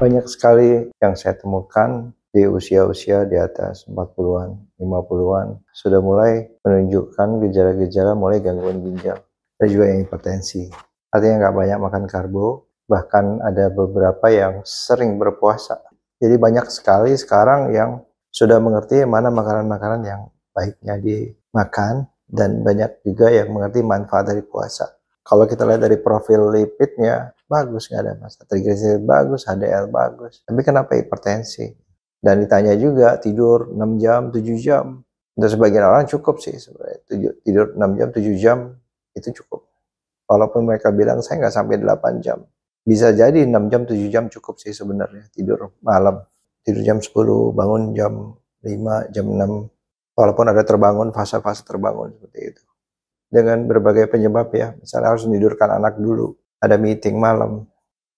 Banyak sekali yang saya temukan di usia-usia di atas 40-an, 50-an, sudah mulai menunjukkan gejala-gejala mulai gangguan ginjal. Ada juga yang hipertensi. Artinya nggak banyak makan karbo, bahkan ada beberapa yang sering berpuasa. Jadi banyak sekali sekarang yang sudah mengerti mana makanan-makanan yang baiknya dimakan, dan banyak juga yang mengerti manfaat dari puasa. Kalau kita lihat dari profil lipidnya, bagus, nggak ada masalah. Triglyceride bagus, HDL bagus. Tapi kenapa hipertensi? Dan ditanya juga, tidur 6 jam, 7 jam. Untuk sebagian orang cukup sih sebenarnya. Tidur 6 jam, 7 jam, itu cukup. Walaupun mereka bilang, saya nggak sampai 8 jam. Bisa jadi 6 jam, 7 jam cukup sih sebenarnya. Tidur malam. Tidur jam 10, bangun jam 5, jam 6. Walaupun ada terbangun, fase-fase terbangun seperti itu. Dengan berbagai penyebab ya, misalnya harus menidurkan anak dulu, ada meeting malam,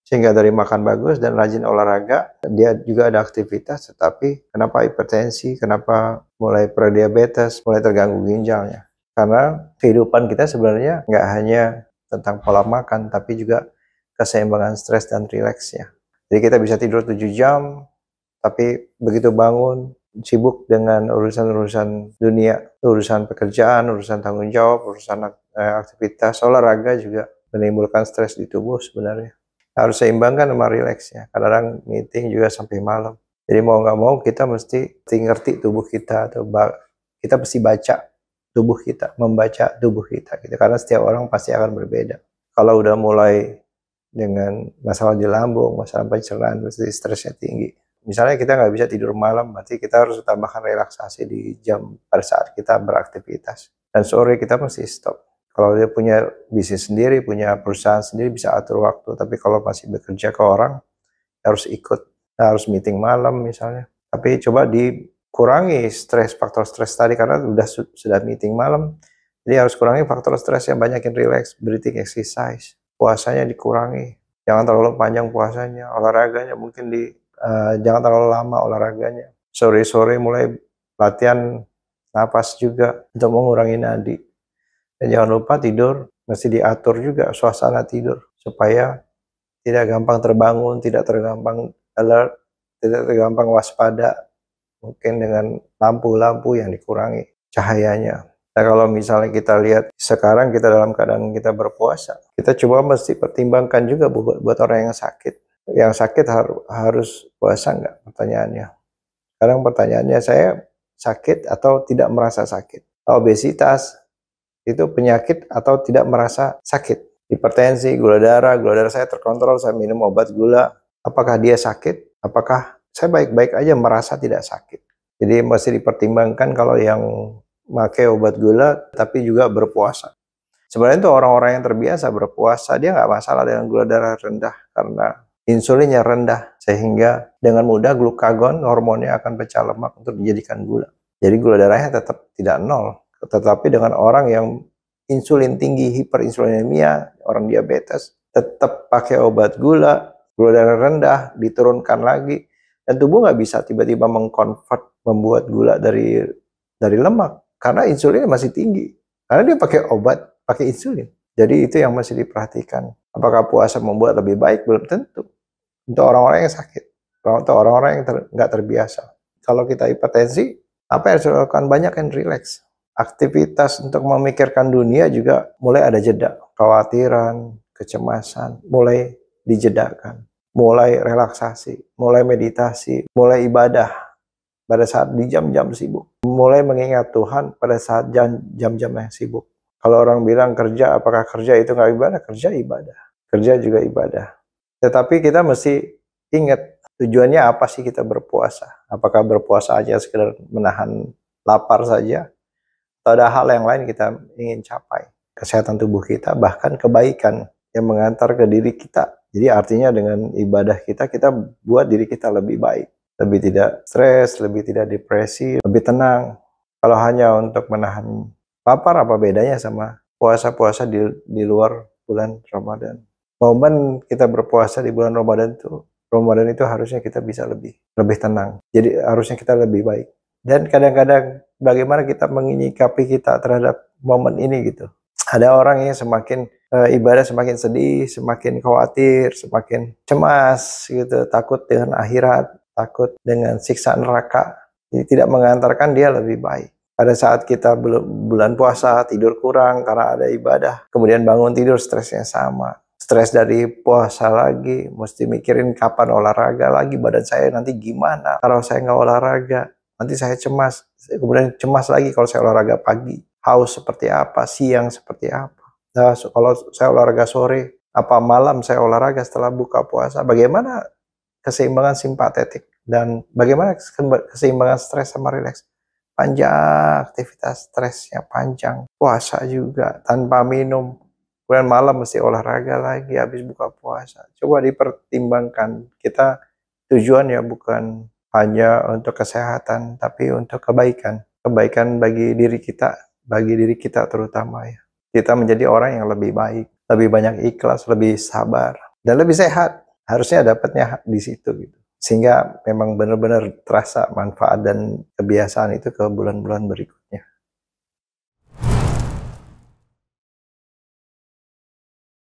sehingga dari makan bagus dan rajin olahraga, dia juga ada aktivitas, tetapi kenapa hipertensi, kenapa mulai prediabetes, mulai terganggu ginjalnya. Karena kehidupan kita sebenarnya nggak hanya tentang pola makan, tapi juga keseimbangan stres dan rileksnya. Jadi kita bisa tidur 7 jam, tapi begitu bangun, sibuk dengan urusan-urusan dunia, urusan pekerjaan, urusan tanggung jawab, urusan aktivitas, olahraga juga menimbulkan stres di tubuh sebenarnya. Harus seimbangkan sama rileksnya. Kadang-kadang meeting juga sampai malam. Jadi mau nggak mau kita mesti ngerti tubuh kita, atau kita mesti baca tubuh kita, membaca tubuh kita gitu. Karena setiap orang pasti akan berbeda. Kalau udah mulai dengan masalah di lambung, masalah pencernaan, pasti stresnya tinggi. Misalnya kita nggak bisa tidur malam, berarti kita harus tambahkan relaksasi di jam pada saat kita beraktivitas. Dan sore kita mesti stop. Kalau dia punya bisnis sendiri, punya perusahaan sendiri, bisa atur waktu. Tapi kalau masih bekerja ke orang, harus ikut, harus meeting malam misalnya. Tapi coba dikurangi faktor stres tadi, karena sudah meeting malam. Jadi harus kurangi faktor stres, yang banyakin relax, breathing exercise. Puasanya dikurangi, jangan terlalu panjang puasanya, olahraganya mungkin jangan terlalu lama olahraganya. Sore-sore mulai latihan napas juga untuk mengurangi nadi. Dan jangan lupa tidur mesti diatur juga suasana tidur, supaya tidak gampang terbangun, tidak tergampang alert, tidak tergampang waspada. Mungkin dengan lampu-lampu yang dikurangi cahayanya. Nah, kalau misalnya kita lihat sekarang kita dalam keadaan kita berpuasa, kita coba mesti pertimbangkan juga buat orang yang sakit. Yang sakit harus puasa nggak? Pertanyaannya. Sekarang pertanyaannya, saya sakit atau tidak merasa sakit? Obesitas itu penyakit atau tidak merasa sakit? Hipertensi, gula darah saya terkontrol, saya minum obat gula. Apakah dia sakit? Apakah saya baik-baik aja merasa tidak sakit? Jadi mesti dipertimbangkan kalau yang pakai obat gula tapi juga berpuasa. Sebenarnya itu orang-orang yang terbiasa berpuasa, dia nggak masalah dengan gula darah rendah, karena insulinnya rendah, sehingga dengan mudah glukagon, hormonnya akan pecah lemak untuk dijadikan gula. Jadi gula darahnya tetap tidak nol. Tetapi dengan orang yang insulin tinggi, hiperinsulinemia, orang diabetes, tetap pakai obat gula darah rendah, diturunkan lagi, dan tubuh nggak bisa tiba-tiba membuat gula dari lemak, karena insulinnya masih tinggi. Karena dia pakai obat, pakai insulin. Jadi itu yang masih diperhatikan. Apakah puasa membuat lebih baik? Belum tentu. Untuk orang-orang yang sakit, untuk orang-orang yang nggak terbiasa. Kalau kita hipertensi, apa yang harus dilakukan? Banyak yang relax. Aktivitas untuk memikirkan dunia juga mulai ada jeda. Kekhawatiran, kecemasan, mulai dijedakan. Mulai relaksasi, mulai meditasi, mulai ibadah pada saat di jam-jam sibuk. Mulai mengingat Tuhan pada saat jam-jam yang sibuk. Kalau orang bilang kerja, apakah kerja itu nggak ibadah? Kerja ibadah. Kerja juga ibadah. Tetapi kita mesti ingat, tujuannya apa sih kita berpuasa? Apakah berpuasa aja sekedar menahan lapar saja? Atau ada hal yang lain kita ingin capai? Kesehatan tubuh kita, bahkan kebaikan yang mengantar ke diri kita. Jadi artinya dengan ibadah kita buat diri kita lebih baik. Lebih tidak stres, lebih tidak depresi, lebih tenang. Kalau hanya untuk menahan lapar, apa bedanya sama puasa-puasa di luar bulan Ramadan? Momen kita berpuasa di bulan Ramadan itu harusnya kita bisa lebih tenang. Jadi harusnya kita lebih baik. Dan kadang-kadang bagaimana kita menyikapi kita terhadap momen ini gitu. Ada orang yang semakin ibadah semakin sedih, semakin khawatir, semakin cemas gitu, takut dengan akhirat, takut dengan siksa neraka. Jadi tidak mengantarkan dia lebih baik. Pada saat kita bulan puasa, tidur kurang karena ada ibadah, kemudian bangun tidur stresnya sama. Stres dari puasa lagi, mesti mikirin kapan olahraga lagi, badan saya nanti gimana kalau saya nggak olahraga. Nanti saya cemas, kemudian cemas lagi kalau saya olahraga pagi. Haus seperti apa, siang seperti apa. Nah, kalau saya olahraga sore, apa malam saya olahraga setelah buka puasa, bagaimana keseimbangan simpatetik dan bagaimana keseimbangan stres sama rileks. Panjang aktivitas stresnya, panjang. Puasa juga tanpa minum. Kemudian malam mesti olahraga lagi habis buka puasa. Coba dipertimbangkan. Kita tujuannya bukan hanya untuk kesehatan, tapi untuk kebaikan. Kebaikan bagi diri kita terutama ya. Kita menjadi orang yang lebih baik, lebih banyak ikhlas, lebih sabar, dan lebih sehat. Harusnya dapatnya di situ gitu. Sehingga memang benar-benar terasa manfaat dan kebiasaan itu ke bulan-bulan berikut.